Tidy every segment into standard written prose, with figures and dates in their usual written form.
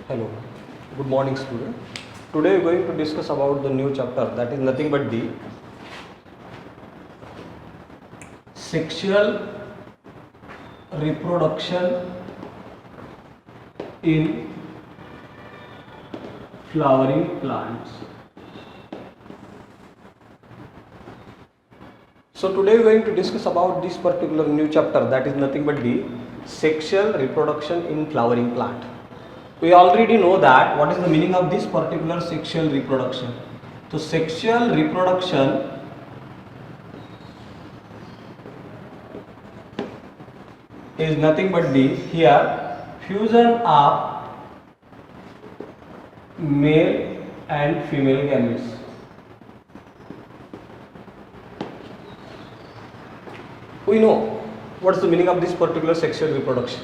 Hello, good morning student. Today we are going to discuss about the new chapter, that is nothing but the sexual reproduction in flowering plants. So today we are going to discuss about this particular new chapter, that is nothing but the sexual reproduction in flowering plant. We already know that what is the meaning of this particular sexual reproduction. So sexual reproduction is nothing but the here fusion of male and female gametes. We know what is the meaning of this particular sexual reproduction.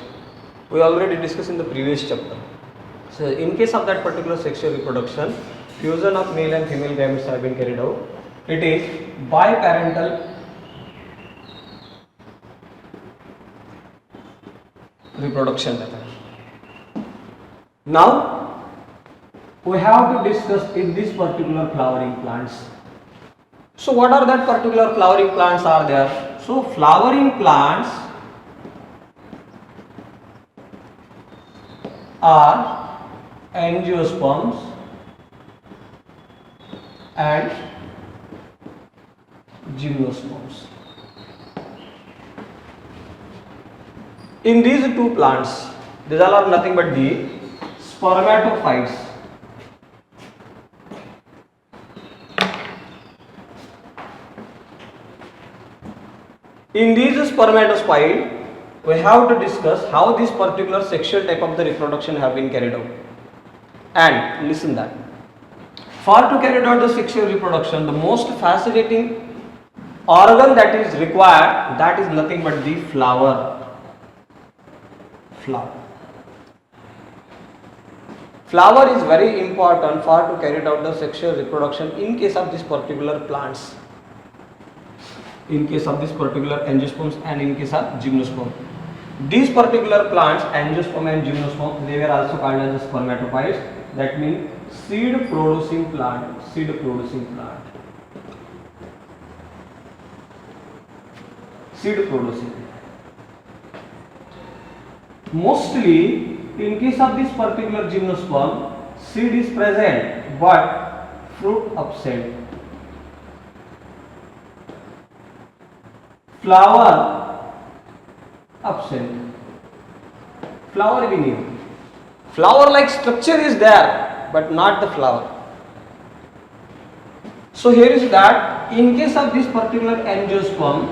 We already discussed in the previous chapter. So in case of that particular sexual reproduction, fusion of male and female gametes have been carried out. It is biparental reproduction method. Now we have to discuss in this particular flowering plants. So what are that particular flowering plants are there? So flowering plants are angiosperms and gymnosperms. In these two plants, these all are nothing but the spermatophytes. In these spermatocytes, we have to discuss how this particular sexual type of the reproduction have been carried out. And listen that. For to carry out the sexual reproduction, the most fascinating organ that is required, that is nothing but the flower. Flower is very important for to carry out the sexual reproduction in case of this particular plants. In case of this particular angiosperms and in case of gymnosperm. These particular plants, angiosperm and gymnosperm, they were also called as spermatophytes. That means seed producing plant. Seed producing plant. Seed producing. Mostly, in case of this particular gymnosperm, seed is present but fruit absent. Flower absent. Flower we need. Flower like structure is there but not the flower. So here is that in case of this particular angiosperm,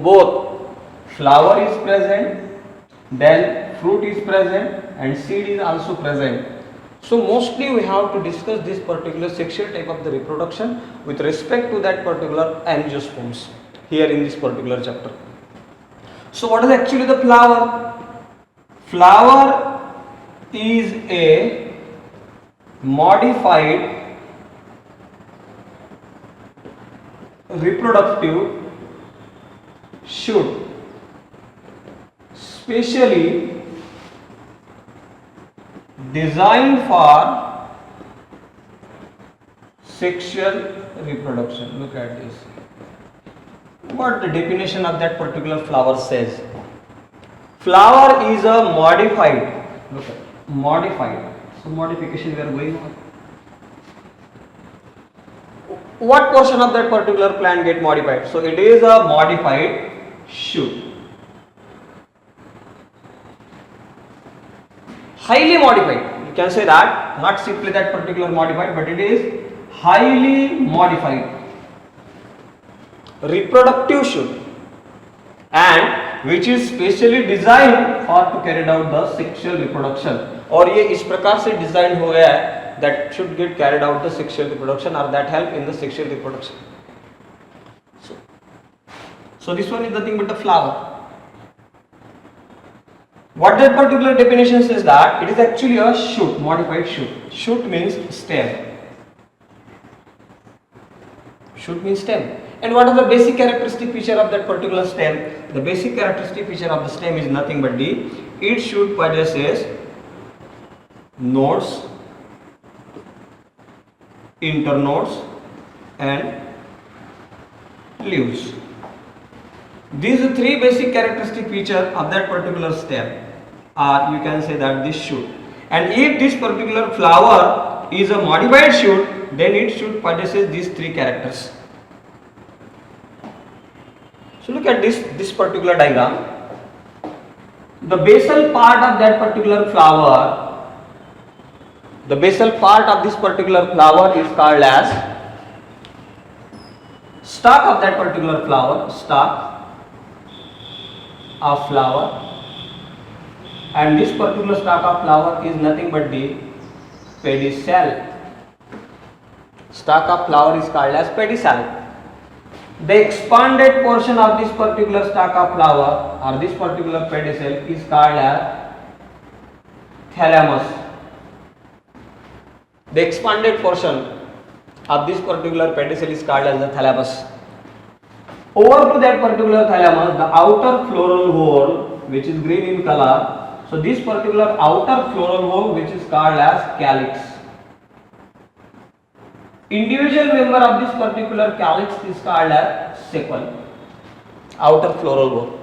both flower is present, then fruit is present and seed is also present. So mostly we have to discuss this particular sexual type of the reproduction with respect to that particular angiosperms here in this particular chapter. So what is actually the flower? Flower is a modified reproductive shoot, specially designed for sexual reproduction. Look at this. What the definition of that particular flower says? Flower is a modified. Look at modified. So modification we are going on. What portion of that particular plant get modified? So it is a modified shoot. Highly modified. You can say that, not simply that particular modified, but it is highly modified reproductive shoot, and which is specially designed for to carry out the sexual reproduction. और ये इस प्रकार से design हो गया है that should get carried out the sexual reproduction or that help in the sexual reproduction. So this one is nothing but the flower. What that particular definition says that it is actually a shoot, modified shoot. Shoot means stem. Shoot means stem. And what are the basic characteristic feature of that particular stem? The basic characteristic feature of the stem is nothing but it should possesses nodes, internodes and leaves. These are three basic characteristic feature of that particular stem, or you can say that this shoot. And if this particular flower is a modified shoot, then it should possesses these three characters. So look at this particular diagram. The basal part of that particular flower, the basal part of this particular flower is called as stalk of that particular flower, stalk of flower, and this particular stalk of flower is nothing but the pedicel. Stalk of flower is called as pedicel. The expanded portion of this particular stalk of flower or this particular pedicel is called as thalamus. The expanded portion of this particular pedicel is called as the thalamus. Over to that particular thalamus, the outer floral whorl, which is green in color. So this particular outer floral whorl, which is called as calyx. Individual member of this particular calyx is called as sepal. Outer floral whorl.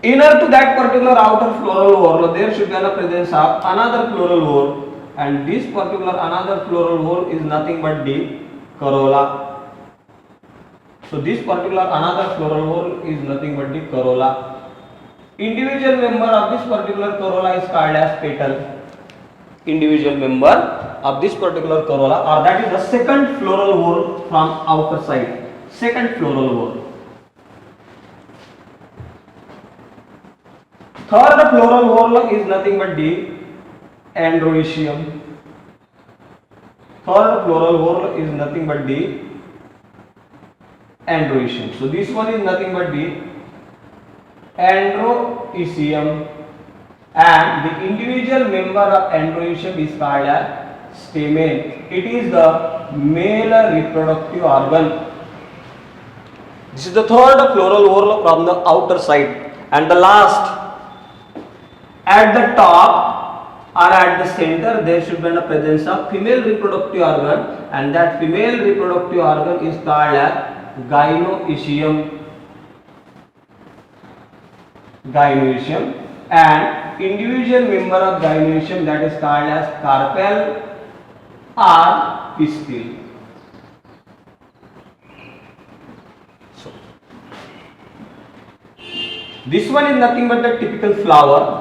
Inner to that particular outer floral whorl, there should be a presence of another floral whorl, and this particular another floral whorl is nothing but the corolla. So this particular another floral whorl is nothing but the corolla. Individual member of this particular corolla is called as petal. Individual member of this particular corolla, or that is the second floral whorl from outer side. Second floral whorl. Third floral whorl is nothing but the androecium. Third floral whorl is nothing but the androecium. So this one is nothing but the androecium, and the individual member of androecium is called as stamen. It is the male reproductive organ. This is the third floral whorl from the outer side, and the last, at the top or at the center, there should be a presence of female reproductive organ, and that female reproductive organ is called as gynoecium. Gynoecium, and individual member of gynoecium, that is called as carpel or pistil. So this one is nothing but the typical flower.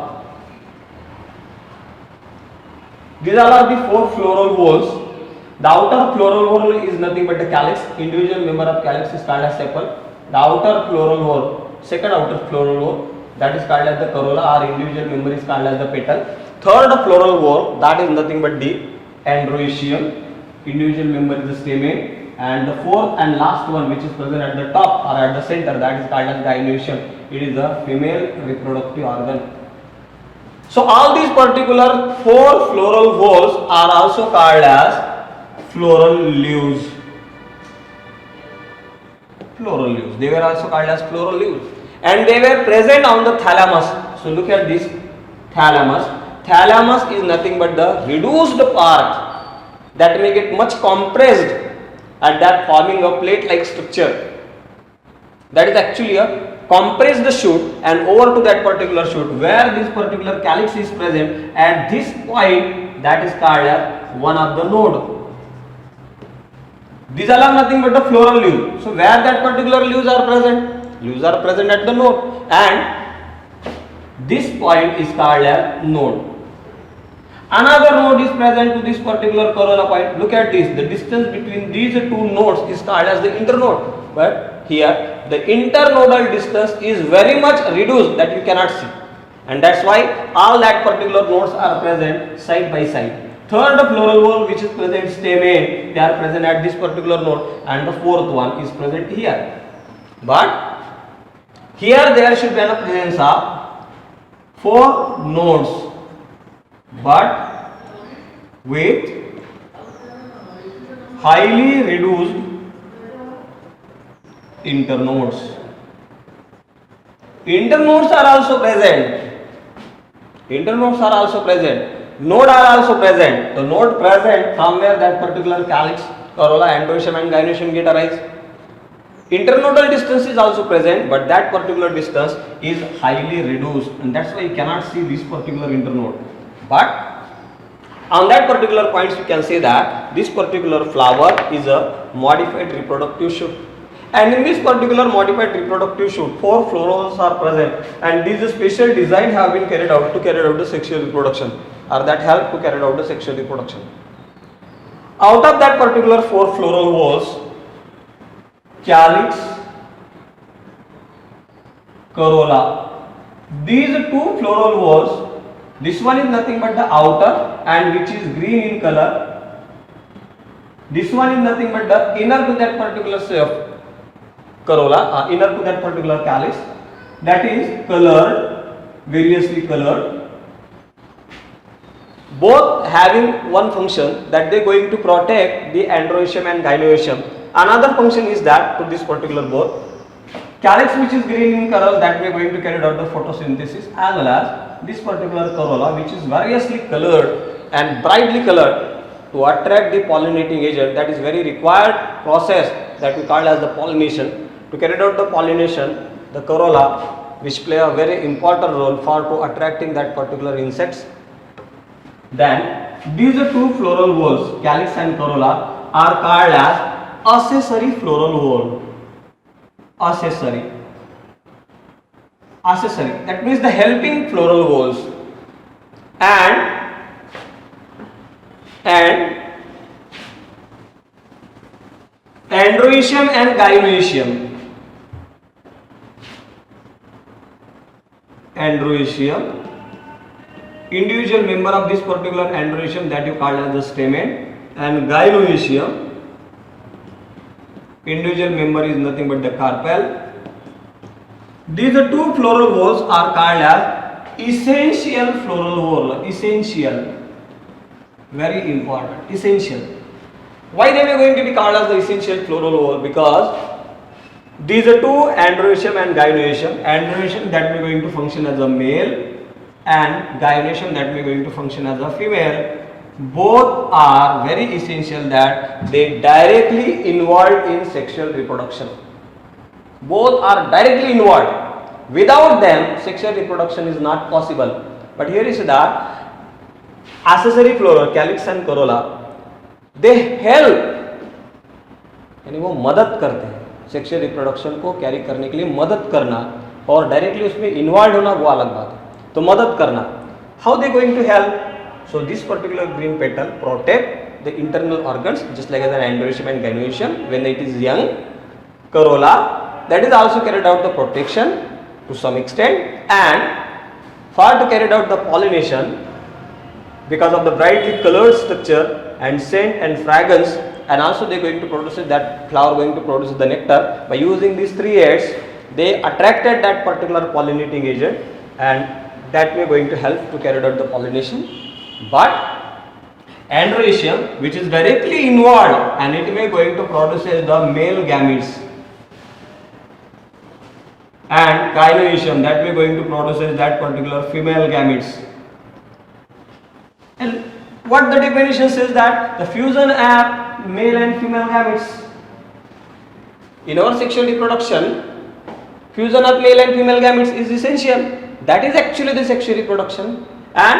These all are the four floral whorls. The outer floral whorl is nothing but the calyx. Individual member of calyx is called as sepal. The outer floral whorl, second outer floral whorl, that is called as the corolla, or individual member is called as the petal. Third floral whorl, that is nothing but the androecium. Individual member is the stamen, and the fourth and last one, which is present at the top or at the center, that is called as gynoecium. It is the female reproductive organ. So all these particular four floral whorls are also called as floral leaves. Floral leaves. They were also called as floral leaves, and they were present on the thalamus. So look at this thalamus. Thalamus is nothing but the reduced part that may get much compressed at that, forming a plate-like structure. That is actually a compressed shoot, and over to that particular shoot where this particular calyx is present, at this point, that is called as one of the node. These all are nothing but the floral leaves. So where that particular leaves are present at the node, and this point is called as node. Another node is present to this particular corolla point. Look at this. The distance between these two nodes is called as the internode. But here the internodal distance is very much reduced, that you cannot see, and that's why all that particular nodes are present side by side. Third floral whorl, which is present stamen, they are present at this particular node, and the fourth one is present here. But here there should be a presence of four nodes, but with highly reduced internodes. Internodes are also present. Internodes are also present. Node are also present. The node present from where that particular calyx, corolla, androecium and gynoecium get arise. Internodal distance is also present, but that particular distance is highly reduced, and that's why you cannot see this particular internode. But on that particular points, you can say that this particular flower is a modified reproductive shoot. And in this particular modified reproductive shoot, 4 florals are present, and these special design have been carried out to carry out the sexual reproduction, or that help to carry out the sexual reproduction. Out of that particular 4 floral whorls, calyx, corolla, these 2 floral whorls, this one is nothing but the outer and which is green in color. This one is nothing but the inner to that particular corolla, inner to that particular calyx, that is colored, variously colored. Both having one function, that they are going to protect the androecium and gynoecium. Another function is that to this particular both. Calyx, which is green in color, that we are going to carry out the photosynthesis, as well as this particular corolla, which is variously colored and brightly colored to attract the pollinating agent. That is very required process that we call as the pollination. To carry out the pollination, the corolla, which play a very important role for to attracting that particular insects. Then these 2 floral whorls, calyx and corolla, are called as accessory floral whorl. Accessory. That means the helping floral whorls. And androecium and gynoecium. Androecium, individual member of this particular androecium, that you call as the stamen, and gynoecium, individual member is nothing but the carpel. These 2 floral whorls are called as essential floral whorl. Essential, very important, essential. Why they are going to be called as the essential floral whorl? Because these are 2 androecium and gynoecium. Androecium, that we are going to function as a male, and gynoecium, that we are going to function as a female. Both are very essential that they directly involved in sexual reproduction. Both are directly involved. Without them, sexual reproduction is not possible. But here is that accessory flora, calyx and corolla, they help, यानी वो मदद करते हैं sexual reproduction को carry करने के लिए. मदद करना और डायरेक्टली उसमें इन्वॉल्व होना वो अलग बात है. तो मदद करना, how they going to help? So this particular green petal protect the internal organs, just like as an androecium and gynoecium when it is young. Corolla, that is also carried out the protection to some extent, and for to carry out the pollination, because of the brightly colored structure and scent and fragrance, and also they are going to produce that flower going to produce the nectar. By using these 3 aids, they attracted that particular pollinating agent, and that way going to help to carry out the pollination. But androecium, which is directly involved, and it may going to produce the male gametes, and gynoecium, that may going to produce that particular female gametes. And what the definition says that the fusion of male and female gametes. In our sexual reproduction, fusion of male and female gametes is essential. That is actually the sexual reproduction. And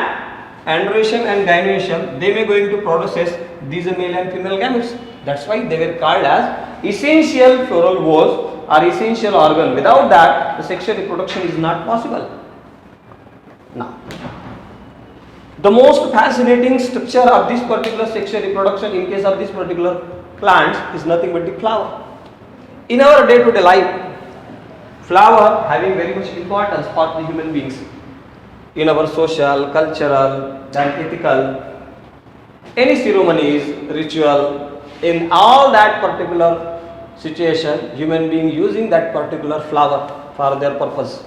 androecium and gynoecium, they may going to produce these male and female gametes. That's why they were called as essential floral whorls or essential organ. Without that, the sexual reproduction is not possible. Now, the most fascinating structure of this particular sexual reproduction in case of this particular plant is nothing but the flower. In our day-to-day life, flower having very much importance for the human beings. In our social, cultural, and ethical, any ceremonies, ritual, in all that particular situation, human being using that particular flower for their purpose.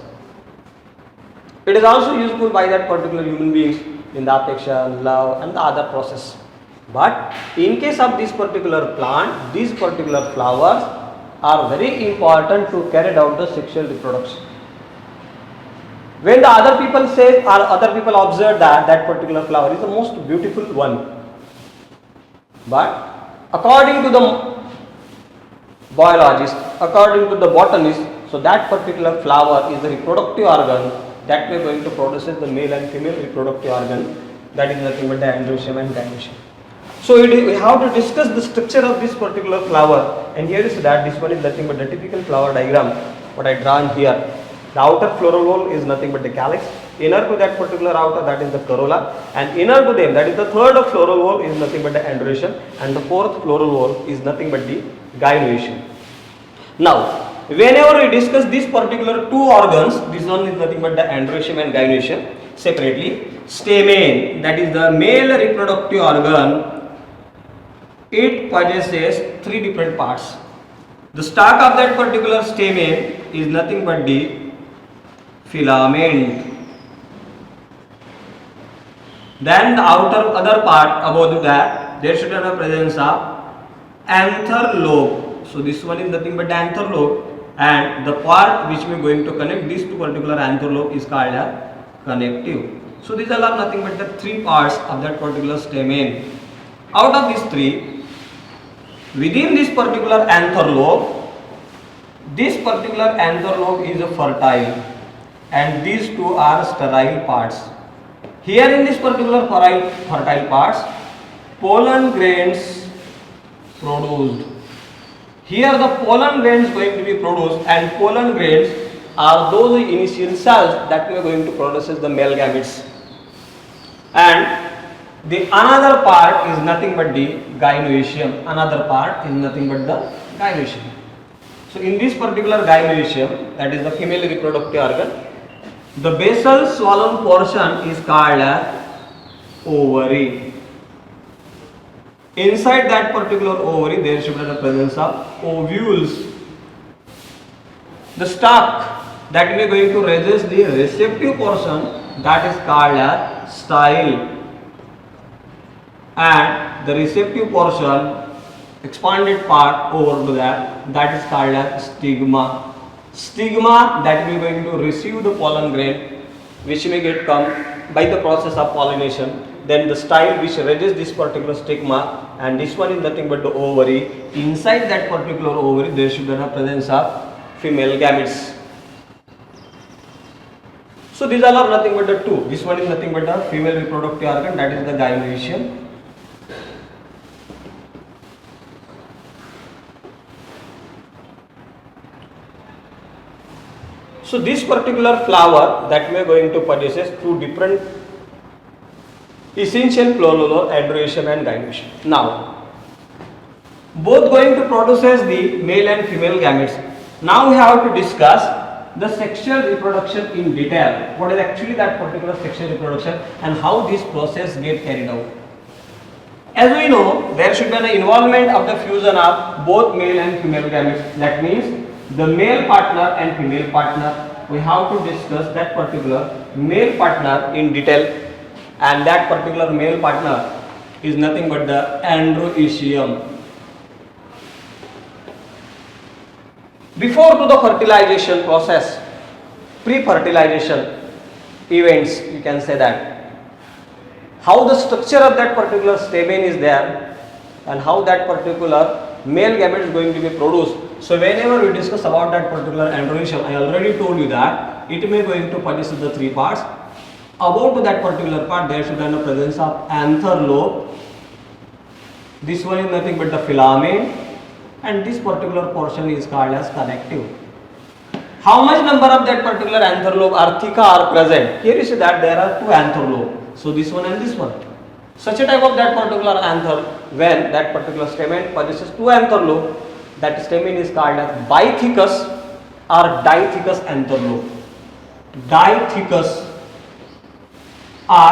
It is also useful by that particular human beings in the affection, love, and the other process. But in case of this particular plant, these particular flowers, are very important to carry out the sexual reproduction. When the other people say or other people observe that that particular flower is the most beautiful one, but according to the biologist, according to the botanist, so that particular flower is the reproductive organ that we are going to produce the male and female reproductive organ, that is nothing but the androecium and gynoecium. So we have to discuss the structure of this particular flower, and here is that this one is nothing but the typical flower diagram what I drawn here. The outer floral wall is nothing but the calyx, inner to that particular outer, that is the corolla, and inner to them, that is the third floral wall, is nothing but the androecium, and the fourth floral wall is nothing but the gynoecium. Now, whenever we discuss these particular two organs, this one is nothing but the androecium and gynoecium separately. Stamen, that is the male reproductive organ, it possesses three different parts. The stalk of that particular stamen is nothing but the filament. Then the outer other part above that, there should have a presence of anther lobe. So this one is nothing but the anther lobe, and the part which we are going to connect these two particular anther lobe is called a connective. So these are nothing but the three parts of that particular stamen. Out of these three, within this particular anther lobe, this particular anther lobe is a fertile, and these two are sterile parts. Here in this particular fertile parts, pollen grains produced. Here the pollen grains going to be produced, and pollen grains are those initial cells that we are going to produce as the male gametes. And the another part is nothing but the gynoecium. Another part is nothing but the gynoecium. So in this particular gynoecium, that is the female reproductive organ, the basal swollen portion is called as ovary. Inside that particular ovary, there should be the presence of ovules. The stalk that we are going to resist the receptive portion, that is called as style, and the receptive portion, expanded part over to that is called as stigma. Stigma that we are going to receive the pollen grain, which may get come by the process of pollination. Then the style which resists this particular stigma, and this one is nothing but the ovary. Inside that particular ovary, there should be a presence of female gametes. So these all are nothing but the two. This one is nothing but the female reproductive organ, that is the gynoecium. So this particular flower that we are going to possess two different essential floral, androecium and gynoecium. Now, both going to produce the male and female gametes. Now we have to discuss the sexual reproduction in detail. What is actually that particular sexual reproduction and how this process get carried out. As we know, there should be an involvement of the fusion of both male and female gametes. That means the male partner and female partner. We have to discuss that particular male partner in detail, and that particular male partner is nothing but the androecium. Before to the fertilization process, pre-fertilization events, you can say that, how the structure of that particular stamen is there and how that particular male gamete is going to be produced. So whenever we discuss about that particular androecium, I already told you that it may going to produce the three parts. Above to that particular part, there should be a presence of anther lobe. This one is nothing but the filament, and this particular portion is called as connective. How much number of that particular anther lobe are thicker are present? Here you see that there are two anther lobe. So this one and this one. Such a type of that particular anther, when that particular stamen possesses two anther lobe, that stamen is called as bithecous or dithecous anther lobe. Dithecous or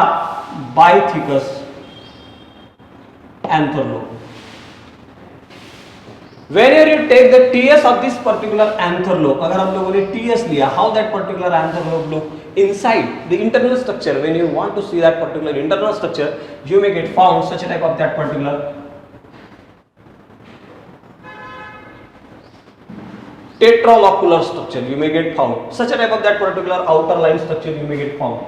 bithecous anther lobe. Whenever you take the TS of this particular anther lobe, अगर हम लोगों ने TS लिया, how that particular anther lobe look inside the internal structure. When you want to see that particular internal structure, you may get found such a type of that particular tetralocular structure you may get found. Such a type of that particular outer line structure you may get found.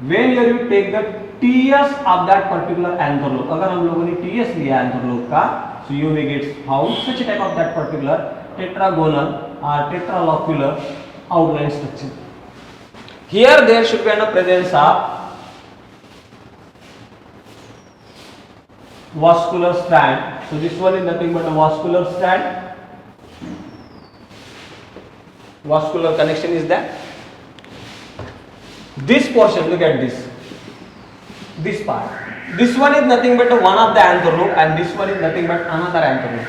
When you take the TS of that particular anther lobe, अगर हम लोगों ने TS लिया anther lobe का, so you may get found such a type of that particular tetragonal or tetralocular outline structure. Here there should be a presence of vascular strand. So this one is nothing but a vascular strand. Vascular connection is there. This portion, look at this part. This one is nothing but one of the anther lobe, and this one is nothing but another anther lobe.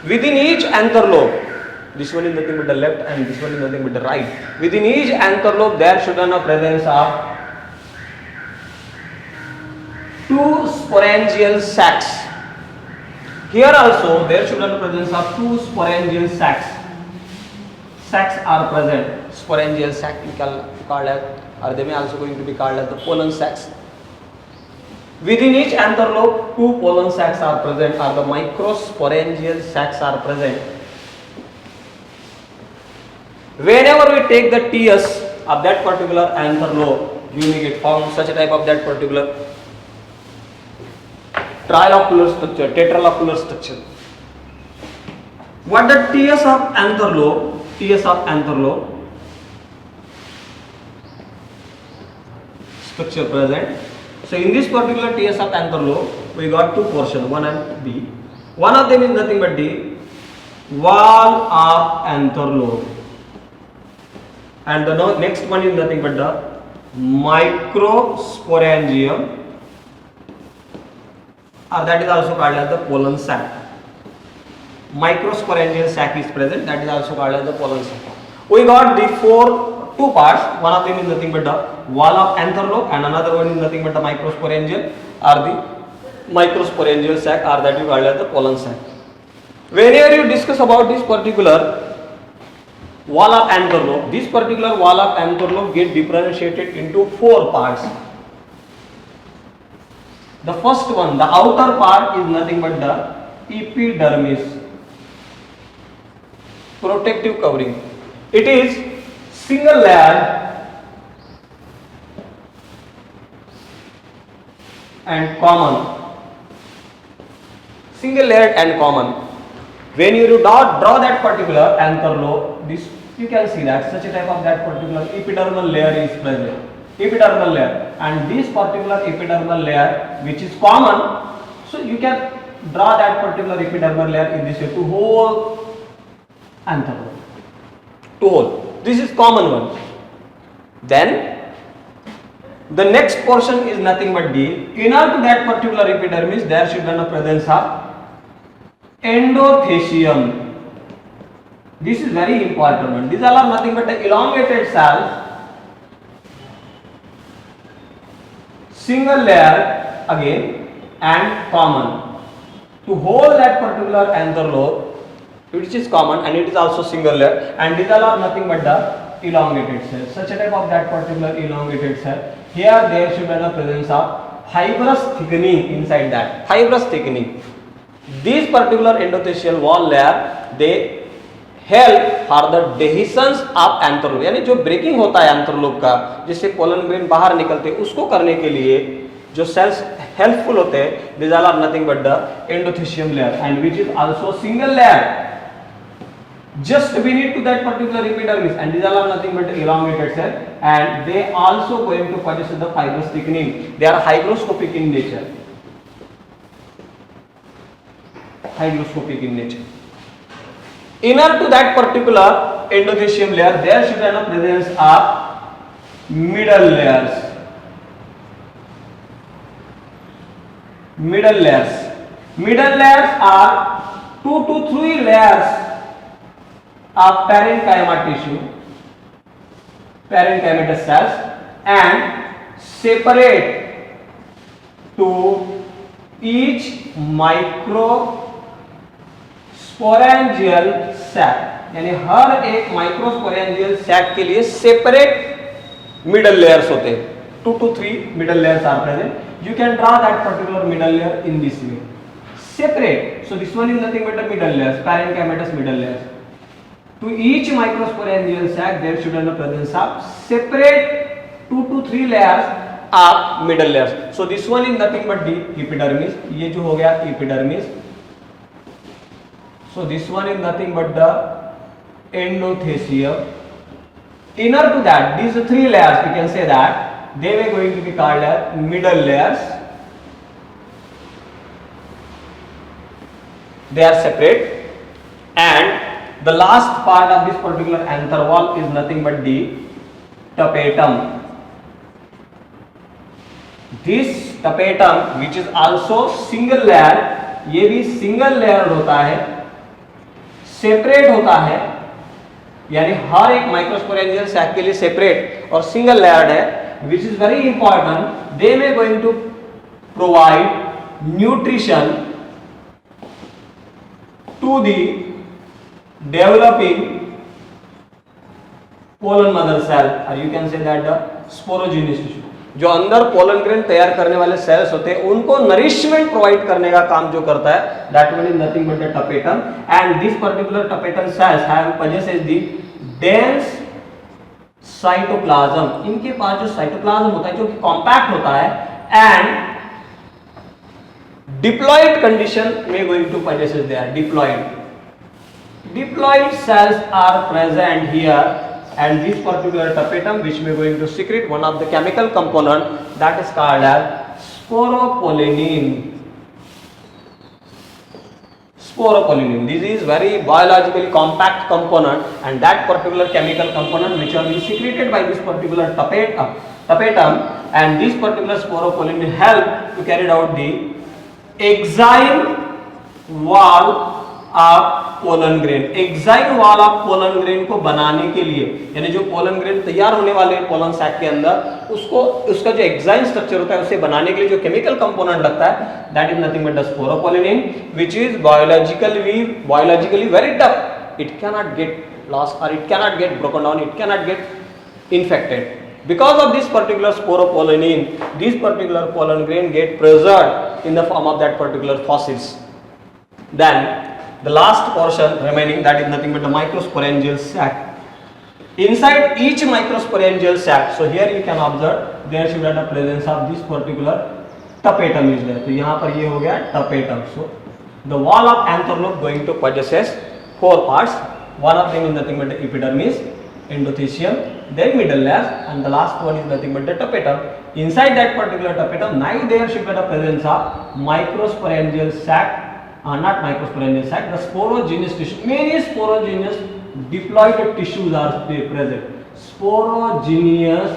Within each anther lobe, this one is nothing but the left and this one is nothing but the right. Within each anther lobe there should be a presence of two sporangial sacs. Here also there should be a presence of two sporangial sacs. Sacs are present. Sporangial sac we call it, or they may also going to be called as the pollen sacs. Within each anther lobe, two pollen sacs are present, or the microsporangial sacs are present. Whenever we take the TS of that particular anther lobe, you may get found such a type of that particular trilocular structure, tetralocular structure. What the TS of anther lobe? TS of anther lobe structure present. So in this particular TS of anther lobe, we got two portions, one and D. One of them is nothing but the wall of anther lobe, and the next one is nothing but the microsporangium, or that is also called as the pollen sac. Microsporangial sac is present, that is also called as the pollen sac. We got the two parts. One of them is nothing but the wall of anther lobe, and another one is nothing but the microsporangial or the microsporangial sac, or that you call as the pollen sac. Whenever you discuss about this particular wall of anther lobe, this particular wall of anther lobe get differentiated into four parts. The first one, the outer part, is nothing but the epidermis, protective covering. It is single layer and common. Single layered and common. When you draw that particular anther lobe, this you can see that such a type of that particular epidermal layer is present. Epidermal layer, and this particular epidermal layer which is common, so you can draw that particular epidermal layer in this way to whole anther lobe, to whole. This is common one. Then the next portion is nothing but the inner to that particular epidermis. There should be a presence of endothecium. This is very important one. These all are nothing but the elongated cells, single layer again and common, to hold that particular anther lobe, which is common and it is also single layer, and these all are nothing but the elongated cells. Such a type of that particular elongated cell. Here there should be a presence of fibrous thickening inside that. Fibrous thickening. These particular endothelial wall layer, they help for the dehiscence of anther lobe, यानी जो breaking होता है anther lobe का, जिससे pollen grain बाहर निकलते हैं, उसको करने के लिए जो सेल्स हेल्पफुल होते हैं, these all are nothing but the endothelium layer, and which is also single layer just beneath to that particular epidermis, and these all are nothing but elongated cell, and they also going to possess the fibrous thickening. They are hygroscopic in nature. Hygroscopic in nature. Inner to that particular endothelium layer, there should be a presence of middle layers. Middle layers. Middle layers are 2 to 3 layers of parenchyma tissue, parenchymatous cells, and separate to each microsporangial sac, यानी हर एक माइक्रोस्पोरेंजियल sac के लिए separate middle layers होते हैं. 2 to 3 middle layers are present. You can draw that particular middle layer in this way. separate. So this one is nothing but the middle layers, parenchymatous middle layers. To each microsporangial sac there should be the presence of separate 2 to 3 layers of middle layers. So this one is nothing but the epidermis. ये जो हो गया epidermis. So this one is nothing but the endothelium. Inner to that, these 3 layers, we can say that they were going to be called as middle layers. They are separate, and the last part of this particular anther wall is nothing but the tapetum. This tapetum, which is also single layer, ये भी single layer होता है, separate होता है, यानी हर एक माइक्रोस्पोरेंजियल sac के लिए सेपरेट और सिंगल लेयर्ड है, which is very important. They may going to provide nutrition to the developing pollen mother cell, और you can say that the sporogenous tissue. जो अंदर पोलन ग्रेन तैयार करने वाले सेल्स होते हैं उनको नरिशमेंट प्रोवाइड करने का काम जो करता है, that one is nothing but the tapetum. And this particular tapetum cells have possesses the dense cytoplasm. इनके पास जो साइटोप्लाज्म होता है जो कि कॉम्पैक्ट होता है, एंड डिप्लॉयड कंडीशन में going to possesses they are deployed cells are present here, and this particular tapetum which we are going to secrete one of the chemical component that is called as sporopollenin. This is very biologically compact component, and that particular chemical component which are being secreted by this particular tapetum, and this particular sporopollenin help to carry out the exine wall of pollen grain. Exine wall of pollen grain को बनाने के लिए, यानी जो pollen grain तैयार होने वाले हैं पोलन सैक के अंदर, उसको उसका जो एक्साइन स्ट्रक्चर होता है उसे बनाने के लिए जो केमिकल कंपोनेंट लगता है, that is nothing but the sporopollenin, which is biologically very tough. It can not get lost और it can not get broken down, it can not get infected. Because of this particular sporopollenin, this particular pollen grain get preserved in the form of that particular fossils. Then the last portion remaining, that is nothing but the microsporangial sac. Inside each microsporangial sac, so here you can observe there should be the presence of this particular tapetum is there. तो यहाँ पर ये हो गया tapetum. So the wall of anther lobe going to possesses 4 parts. One of them is nothing but the epidermis, endothelium, then middle layers, and the last one is nothing but the tapetum. Inside that particular tapetum, now there should be the presence of microsporangial sac. Not microsporangial sac, the sporogenous tissue. Many sporogenous diploid tissues are present. Sporogenous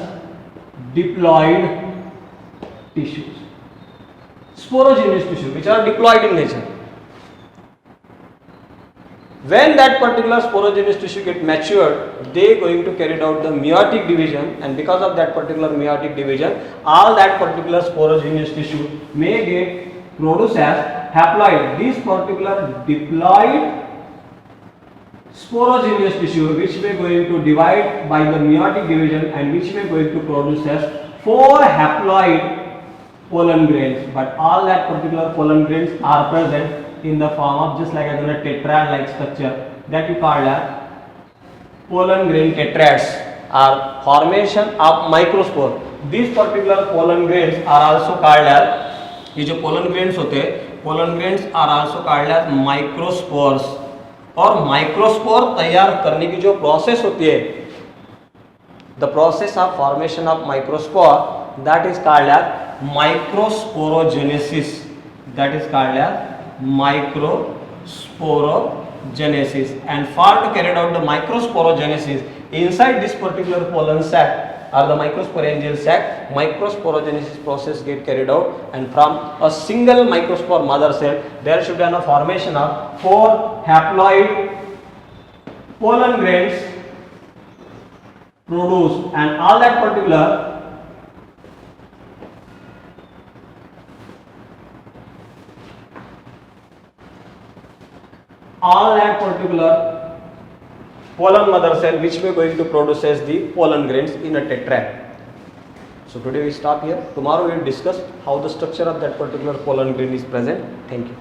diploid tissues. Sporogenous tissue which are diploid in nature. When that particular sporogenous tissue get matured, they going to carry out the meiotic division, and because of that particular meiotic division, all that particular sporogenous tissue may get produced as haploid. This particular diploid sporogenous tissue which we are going to divide by the meiotic division, and which we are going to produce as 4 haploid pollen grains. But all that particular pollen grains are present in the form of just like a tetrad like structure that you call as pollen grain tetrads, or formation of microspore. These particular pollen grains are also called as, ये जो pollen grains होते हैं, pollen grains are also called as microspores. और microspore तैयार करने की जो process होती है, the process of formation of microspore, that is called as microsporogenesis. That is called as microsporogenesis. And for to carry out the microsporogenesis inside this particular pollen sac or the microsporangial sac, microsporogenesis process get carried out, and from a single microspore mother cell there should be a formation of 4 haploid pollen grains produced, and all that particular pollen mother cell which we are going to produce as the pollen grains in a tetrad. So today we stop here. Tomorrow we will discuss how the structure of that particular pollen grain is present. Thank you.